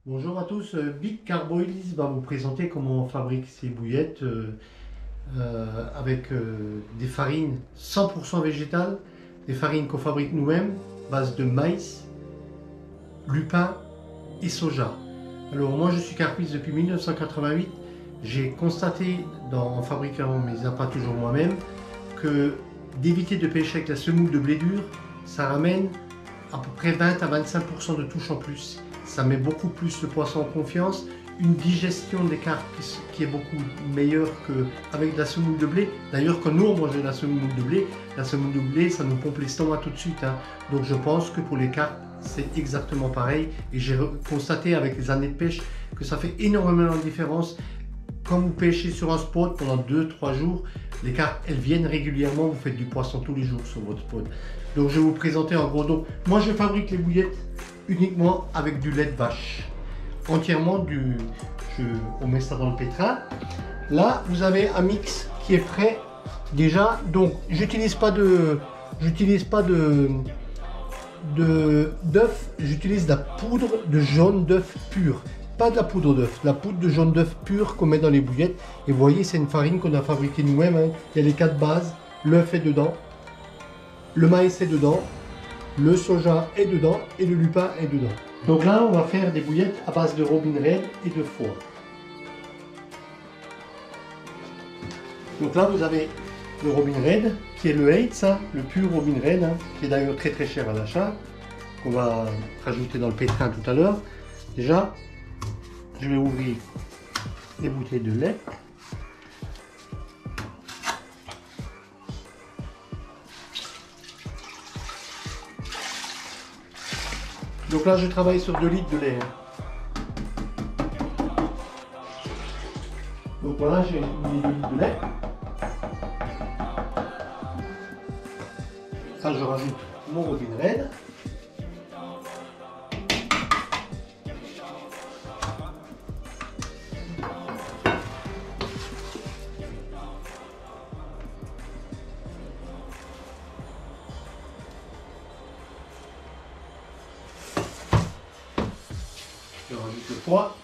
Bonjour à tous, Big Carboils va vous présenter comment on fabrique ces bouillettes avec des farines 100% végétales, des farines qu'on fabrique nous-mêmes, base de maïs, lupin et soja. Alors moi je suis carpiste depuis 1988, j'ai constaté en fabriquant mes appâts toujours moi-même que d'éviter de pêcher avec la semoule de blé dur, ça ramène à peu près 20 à 25% de touche en plus. Ça met beaucoup plus le poisson en confiance, une digestion des carpes qui est beaucoup meilleure qu'avec de la semoule de blé. D'ailleurs, quand nous on mange de la semoule de blé, ça nous pompe l'estomac tout de suite. Donc je pense que pour les carpes, c'est exactement pareil. Et j'ai constaté avec les années de pêche que ça fait énormément de différence. Quand vous pêchez sur un spot pendant 2-3 jours, les carpes, elles viennent régulièrement, vous faites du poisson tous les jours sur votre spot. Donc je vais vous présenter en gros. Donc, moi je fabrique les bouillettes uniquement avec du lait de vache. Entièrement on met ça dans le pétrin. Là, vous avez un mix qui est frais déjà. Donc j'utilise pas d'œuf, j'utilise de la poudre de jaune d'œuf pur. Pas de la poudre d'œuf, la poudre de jaune d'œuf pur qu'on met dans les bouillettes. Et vous voyez, c'est une farine qu'on a fabriquée nous-mêmes. Il y a les 4 bases, l'œuf est dedans, le maïs est dedans, le soja est dedans et le lupin est dedans. Donc là, on va faire des bouillettes à base de Robin Red et de foie. Donc là, vous avez le Robin Red, qui est le Hates, le pur Robin Red, qui est d'ailleurs très cher à l'achat, qu'on va rajouter dans le pétrin tout à l'heure. Déjà, je vais ouvrir les bouteilles de lait. Donc là, je travaille sur 2 litres de lait. Donc voilà, j'ai mis 2 litres de lait. Ça, je rajoute mon Robin Red. Je rajoute le foie.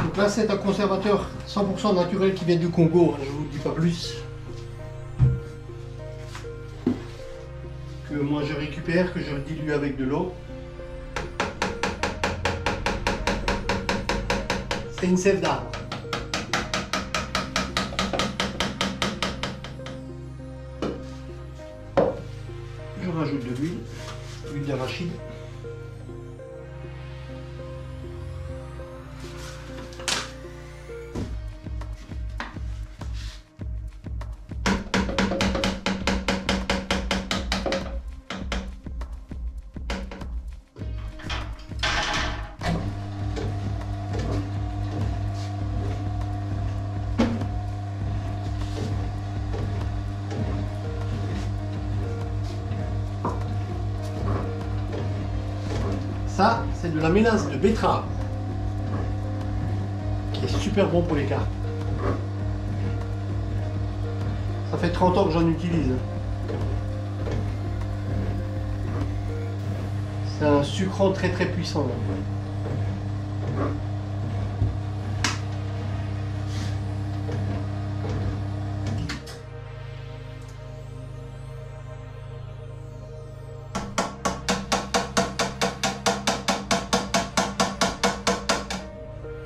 Donc là, c'est un conservateur 100% naturel qui vient du Congo, je ne vous le dis pas plus. Que moi je récupère, que je dilue avec de l'eau. C'est une sève d'arbre. Je rajoute de l'huile d'arachide. Ça, c'est de la mélasse de betterave, qui est super bon pour les carpes. Ça fait 30 ans que j'en utilise. C'est un sucrant très puissant.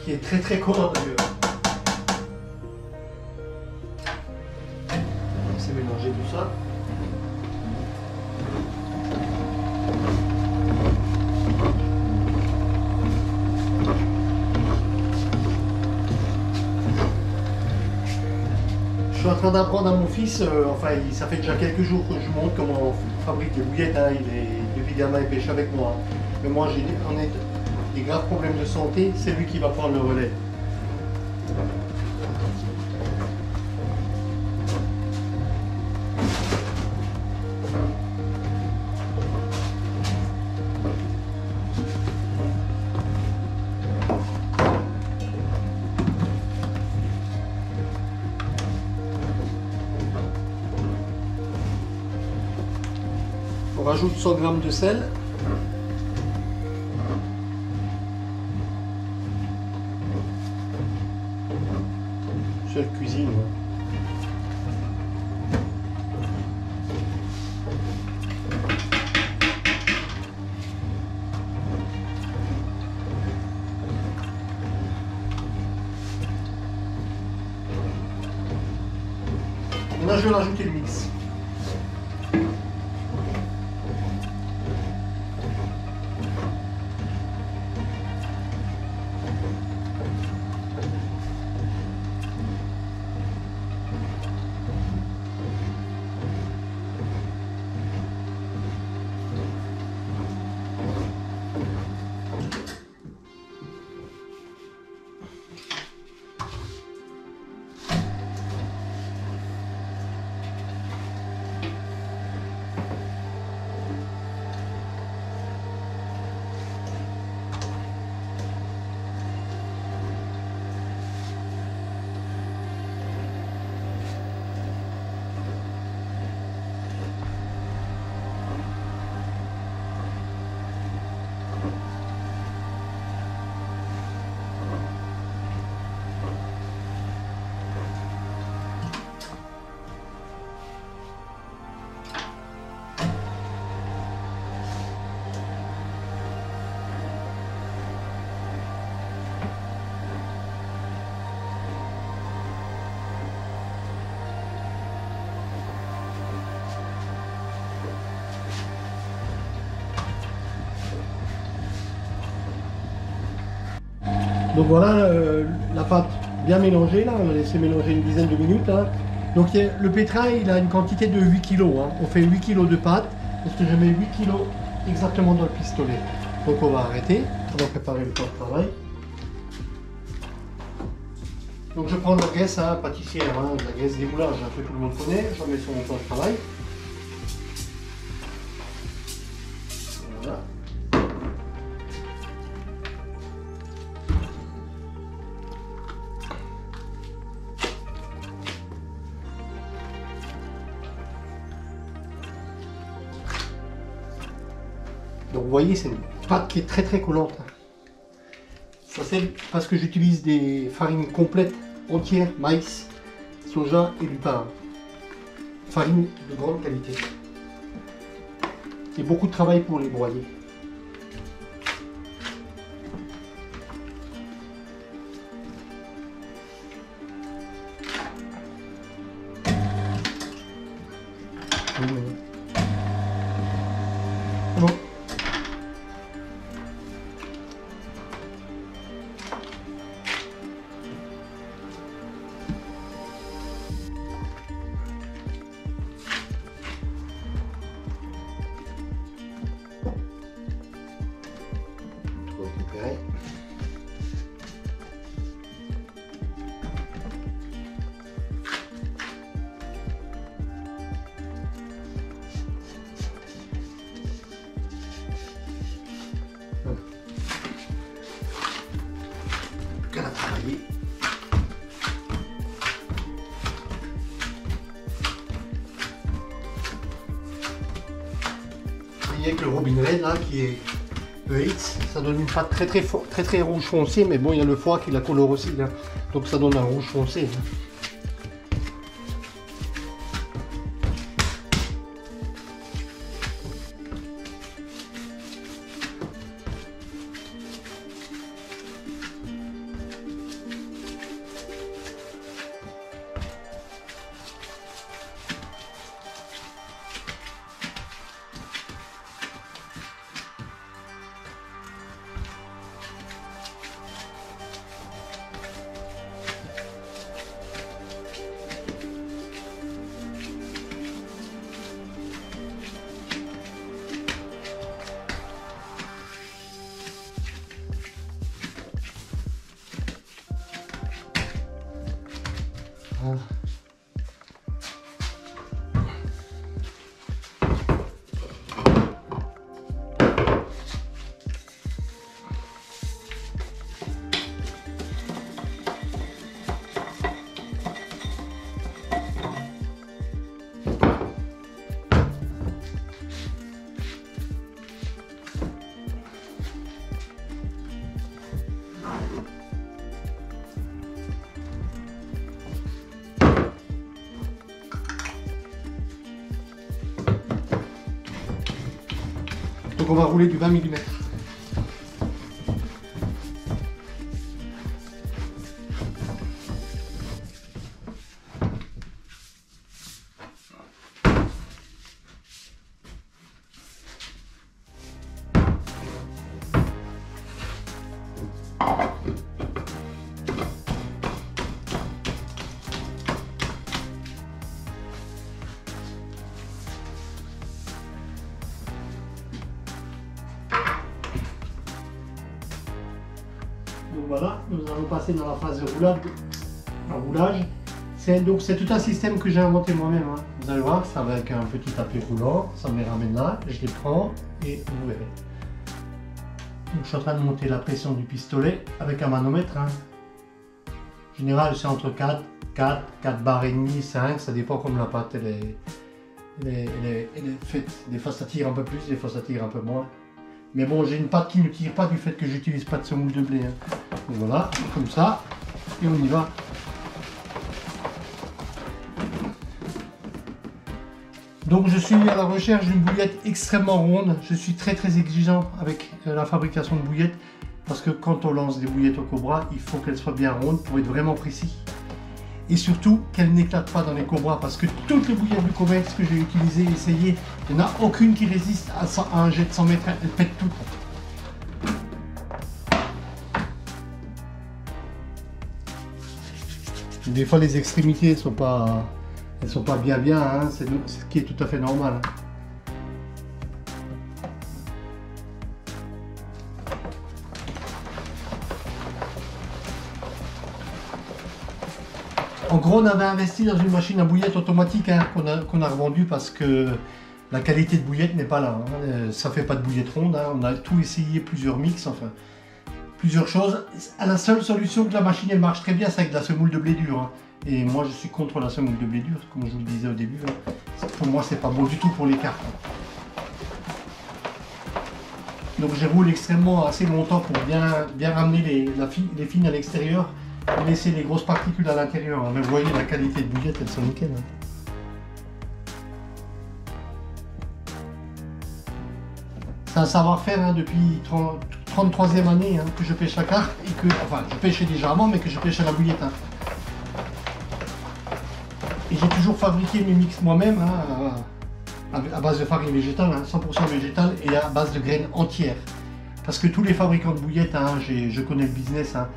Qui est très commun d'ailleurs. On s'est mélangé tout ça. Je suis en train d'apprendre à mon fils, ça fait déjà quelques jours que je lui montre comment on fabrique les bouillettes. Il est depuis gamin, il pêche avec moi. Mais moi j'ai des graves problèmes de santé, c'est lui qui va prendre le relais. On rajoute 100 g de sel. Sel cuisine. Maintenant, je vais rajouter le mix. Donc voilà la pâte bien mélangée, là, on va laisser mélanger une dizaine de minutes. Hein. Donc le pétrin, il a une quantité de 8 kg. Hein. On fait 8 kg de pâte, parce que je mets 8 kg exactement dans le pistolet. Donc on va arrêter, on va préparer le plan de travail. Donc je prends de la graisse pâtissière, de la graisse des moulages, un peu tout le monde connaît, j'en mets sur mon plan de travail. Voilà. Donc vous voyez, c'est une pâte qui est très collante. Ça c'est parce que j'utilise des farines complètes, entières, maïs, soja et lupin. Farine de grande qualité. C'est beaucoup de travail pour les broyer. Bon. Récupérer. Plus qu'à la travailler. Vous voyez avec le Robin Red là qui est EX, ça donne une pâte très rouge foncé, mais bon, il y a le foie qui la colore aussi, là. Donc ça donne un rouge foncé. Là. hein. Donc on va rouler du 20 mm. Donc voilà, nous allons passer dans la phase de roulage. C'est tout un système que j'ai inventé moi-même. Hein. Vous allez voir, c'est avec un petit tapis roulant, ça me les ramène là, je les prends et vous verrez. Donc, je suis en train de monter la pression du pistolet avec un manomètre. Hein. En général, c'est entre 4 barres et demi, 5, ça dépend comme la pâte elle est faite. Des fois ça tire un peu plus, des fois ça tire un peu moins. Mais bon, j'ai une pâte qui ne tire pas du fait que j'utilise pas de semoule de blé. Hein. Donc voilà, comme ça, et on y va. Donc je suis à la recherche d'une bouillette extrêmement ronde. Je suis très exigeant avec la fabrication de bouillettes. Parce que quand on lance des bouillettes au Cobra, il faut qu'elles soient bien rondes pour être vraiment précis. Et surtout, qu'elles n'éclatent pas dans les Cobras. Parce que toutes les bouillettes du commerce que j'ai utilisées et essayées, il n'y en a aucune qui résiste à un jet de 100 mètres. Elles pètent toutes. Des fois, les extrémités ne sont pas bien, hein. C'est ce qui est tout à fait normal. Hein. En gros, on avait investi dans une machine à bouillettes automatique hein, qu'on a revendue parce que la qualité de bouillette n'est pas là. Hein. Ça fait pas de bouillette ronde. Hein. On a tout essayé, plusieurs mix, enfin plusieurs choses. La seule solution que la machine elle marche très bien, c'est avec de la semoule de blé dur. Hein. Et moi, je suis contre la semoule de blé dur, comme je vous le disais au début. Hein. Pour moi, c'est pas bon du tout pour les cartes. Donc, je roule extrêmement assez longtemps pour bien ramener les fines à l'extérieur. Laisser les grosses particules à l'intérieur. Mais vous voyez la qualité de bouillette, elles sont nickel. Hein. C'est un savoir-faire hein, depuis 33e année hein, que je pêche la carpe et que, enfin, je pêchais déjà avant, mais que je pêche à la bouillette. Hein. Et j'ai toujours fabriqué mes mix moi-même hein, à base de farine végétale, hein, 100% végétale et à base de graines entières. Parce que tous les fabricants de bouillettes, hein, je connais le business. Hein,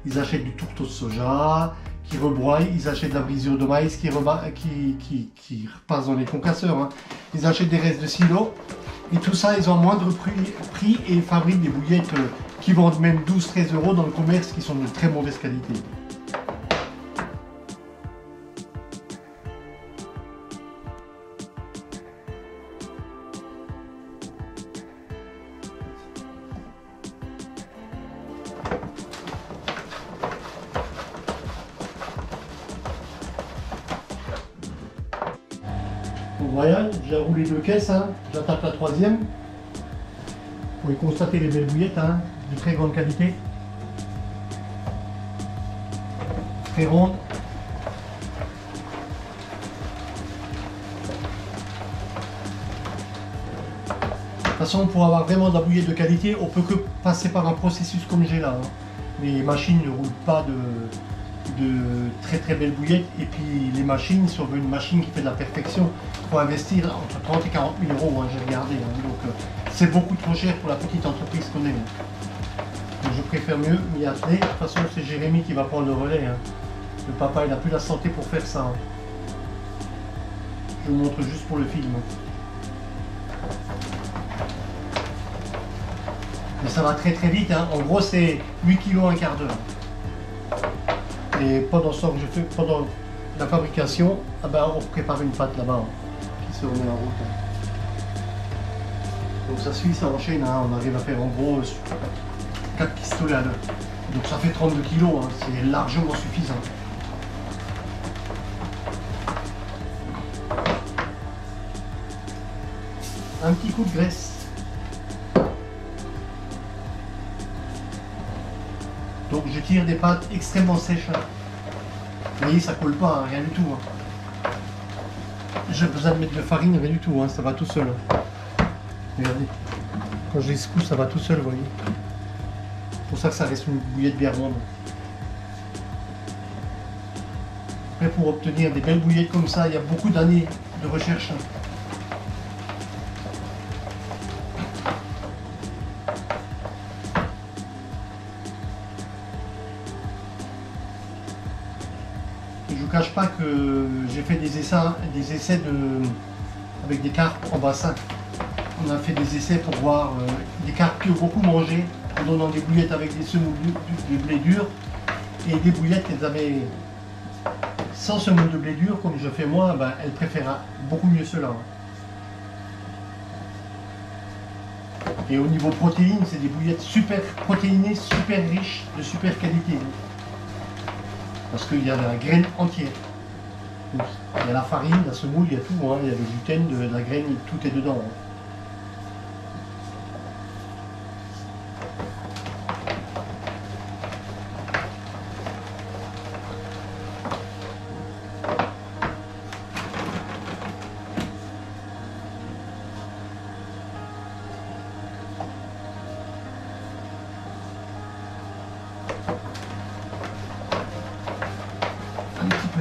ils achètent du tourteau de soja, qui rebroient, ils achètent de la brisure de maïs qui repasse dans les concasseurs. Hein. Ils achètent des restes de silo et tout ça, ils ont un moindre prix et fabriquent des bouillettes qui vendent même 12-13 € dans le commerce qui sont de très mauvaise qualité. Donc voilà, j'ai roulé 2 caisses, hein. J'attaque la 3e. Vous pouvez constater les belles bouillettes, hein, de très grande qualité. Très rondes. De toute façon, pour avoir vraiment de la bouillette de qualité, on peut que passer par un processus comme j'ai là. Hein. Les machines ne roulent pas de très belles bouillettes et puis les machines, si on veut une machine qui fait de la perfection, il faut investir entre 30 et 40 000 €, hein, j'ai regardé, hein, donc c'est beaucoup trop cher pour la petite entreprise qu'on est. Donc je préfère mieux m'y atteler. De toute façon c'est Jérémy qui va prendre le relais, hein. Le papa il n'a plus la santé pour faire ça. Hein. Je vous montre juste pour le film. Mais ça va très vite, hein. En gros c'est 8 kg un quart d'heure. Et pendant ce temps que je fais, pendant la fabrication, ah ben, on prépare une pâte là-bas, qui se remet en route. Donc ça suit, ça enchaîne, hein. On arrive à faire en gros 4 pistolets à l'heure. Donc ça fait 32 kg, hein. C'est largement suffisant. Un petit coup de graisse. Donc je tire des pâtes extrêmement sèches. Hein. Vous voyez, ça colle pas, hein, rien du tout. Hein. J'ai besoin de mettre de farine, rien du tout, hein, ça va tout seul. Hein. Regardez, quand je les secoue, ça va tout seul, vous voyez. C'est pour ça que ça reste une bouillette bien ronde. Après, pour obtenir des belles bouillettes comme ça, il y a beaucoup d'années de recherche. Hein. Je ne vous cache pas que j'ai fait des essais avec des carpes en bassin. On a fait des essais pour voir des carpes qui ont beaucoup mangé en donnant des bouillettes avec des semoule de blé dur et des bouillettes qu'elles avaient sans semoule de blé dur comme je fais moi, ben, elles préfèrent beaucoup mieux cela. Et au niveau protéines, c'est des bouillettes super protéinées, super riches, de super qualité. Parce qu'il y a la graine entière. Donc, il y a la farine, la semoule, il y a tout, hein. Il y a le gluten, de la graine, tout est dedans. Hein.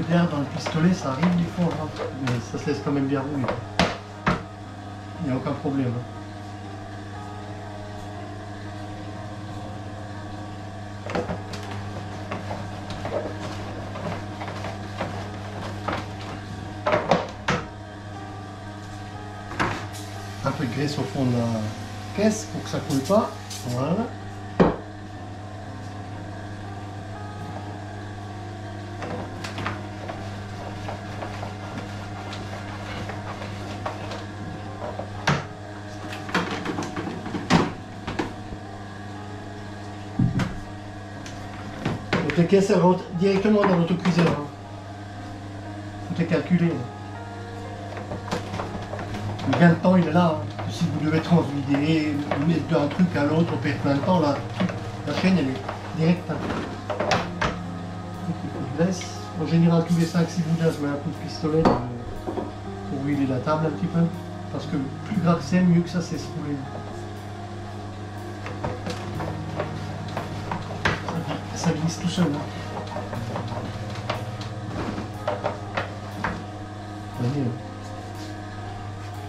D'air dans le pistolet, ça arrive du fond, hein, mais ça se laisse quand même bien rouler. Il n'y a aucun problème. Un peu de graisse au fond de la caisse pour que ça coule pas. Voilà. Les caisses rentrent directement dans l'autocuiseur. Hein. Tout est calculé. Le gain de temps, il est là. Hein. Si vous devez transvider, mettre d'un truc à l'autre, on perd plein de temps. Là, la chaîne, elle est directe. Hein. En général, tous les 5-6 boudins, je mets un coup de pistolet pour huiler la table un petit peu. Parce que plus gras que c'est, mieux que ça c'est rouler. Ça glisse tout seul. Hein. Voyez,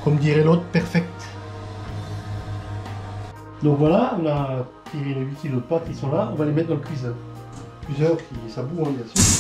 comme dirait l'autre, perfect. Donc voilà, on a tiré les 8 kg de pâtes qui sont là, on va les mettre dans le cuiseur. Le cuiseur qui ça boue, hein, bien sûr.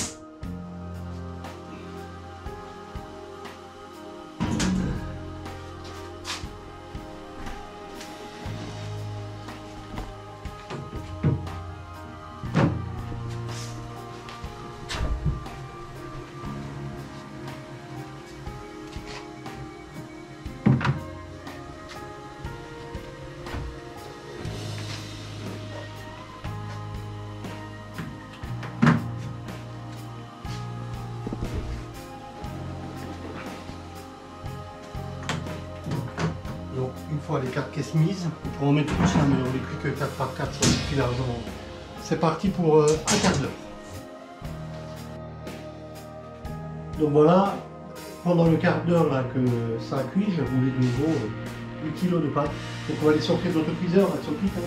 Donc une fois les 4 caisses mises, on pourra en mettre plus, hein, mais on n'est plus que 4 par 4, ça suffit largement. C'est parti pour un quart d'heure. Donc voilà, pendant le quart d'heure là que ça a cuit, j'ai roulé de nouveau 8 kg de pâtes. Donc on va les sortir de notre cuiseur, elles sont cuites. Hein.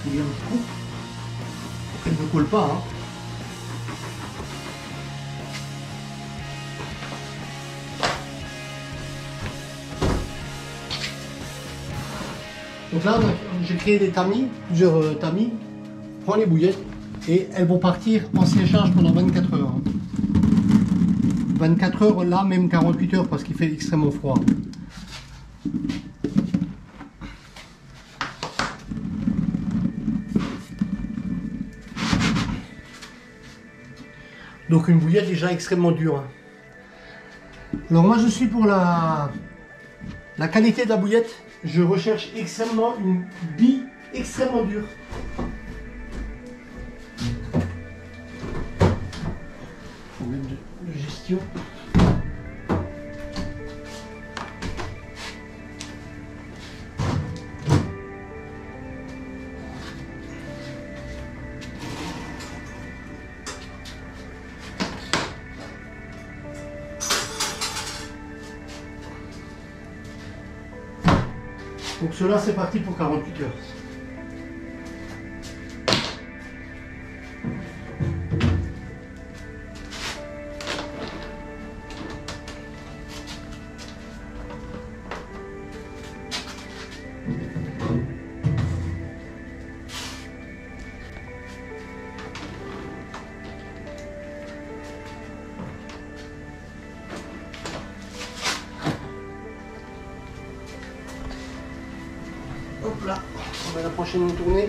Il y a un petit coup. Elle ne colle pas. Hein. Donc là, j'ai créé des tamis, plusieurs tamis. prends les bouillettes et elles vont partir en séchage pendant 24 heures. 24 heures, là même 48 heures parce qu'il fait extrêmement froid. Donc une bouillette déjà extrêmement dure. Alors moi je suis pour la qualité de la bouillette, je recherche extrêmement une bille extrêmement dure. Problème de gestion. Donc cela c'est parti pour 48 heures. Hop là, on va la prochaine tournée.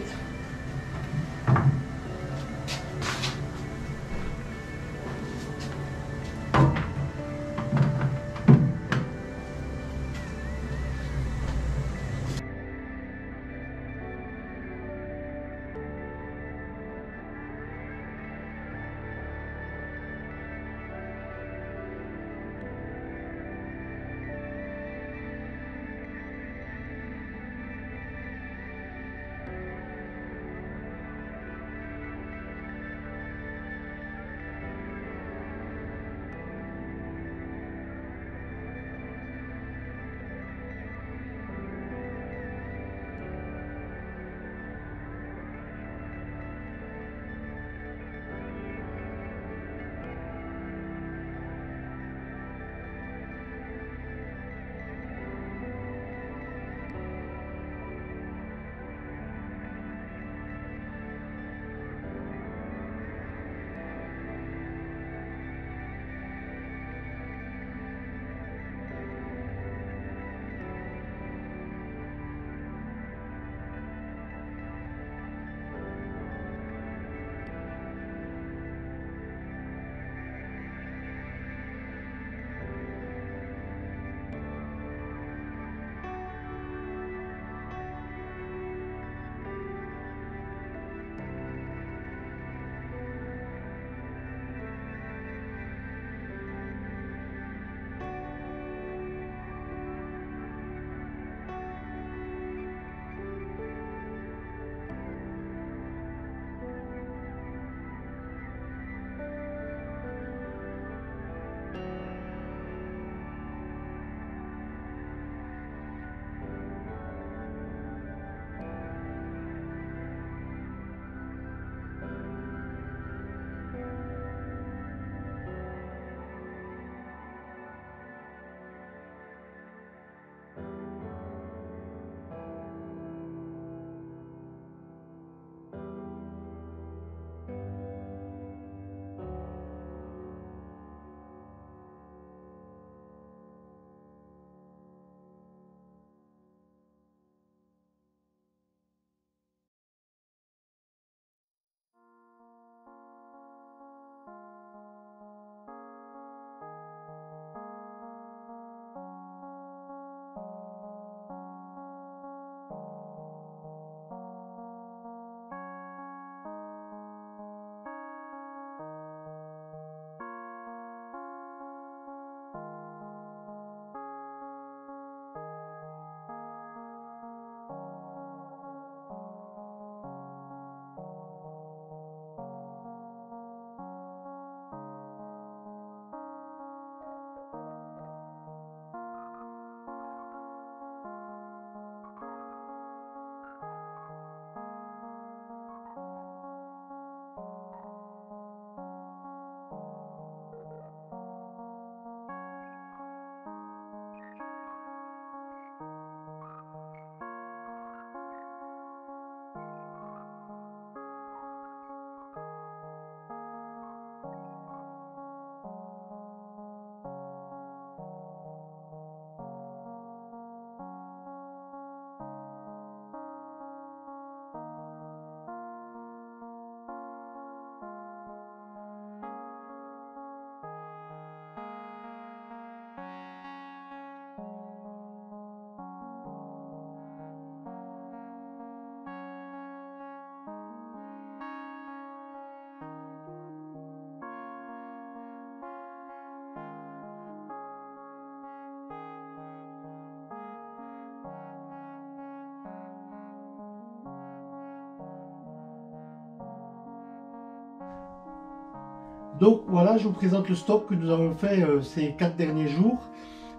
Donc voilà, je vous présente le stock que nous avons fait ces 4 derniers jours.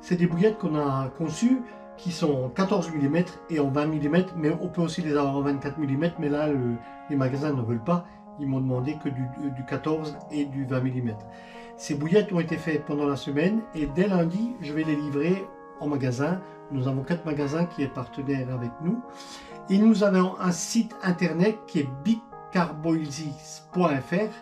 C'est des bouillettes qu'on a conçues qui sont en 14 mm et en 20 mm, mais on peut aussi les avoir en 24 mm, mais là les magasins ne veulent pas, ils m'ont demandé que du 14 et du 20 mm. Ces bouillettes ont été faites pendant la semaine et dès lundi, je vais les livrer en magasin. Nous avons 4 magasins qui sont partenaires avec nous. Et nous avons un site internet qui est bigcarboilsis.fr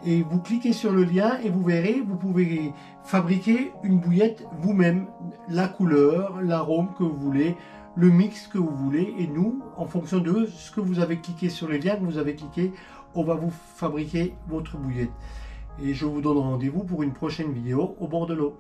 et vous cliquez sur le lien et vous verrez, vous pouvez fabriquer une bouillette vous-même, la couleur, l'arôme que vous voulez, le mix que vous voulez, et nous, en fonction de ce que vous avez cliqué sur le lien que vous avez cliqué, on va vous fabriquer votre bouillette. Et je vous donne rendez-vous pour une prochaine vidéo au bord de l'eau.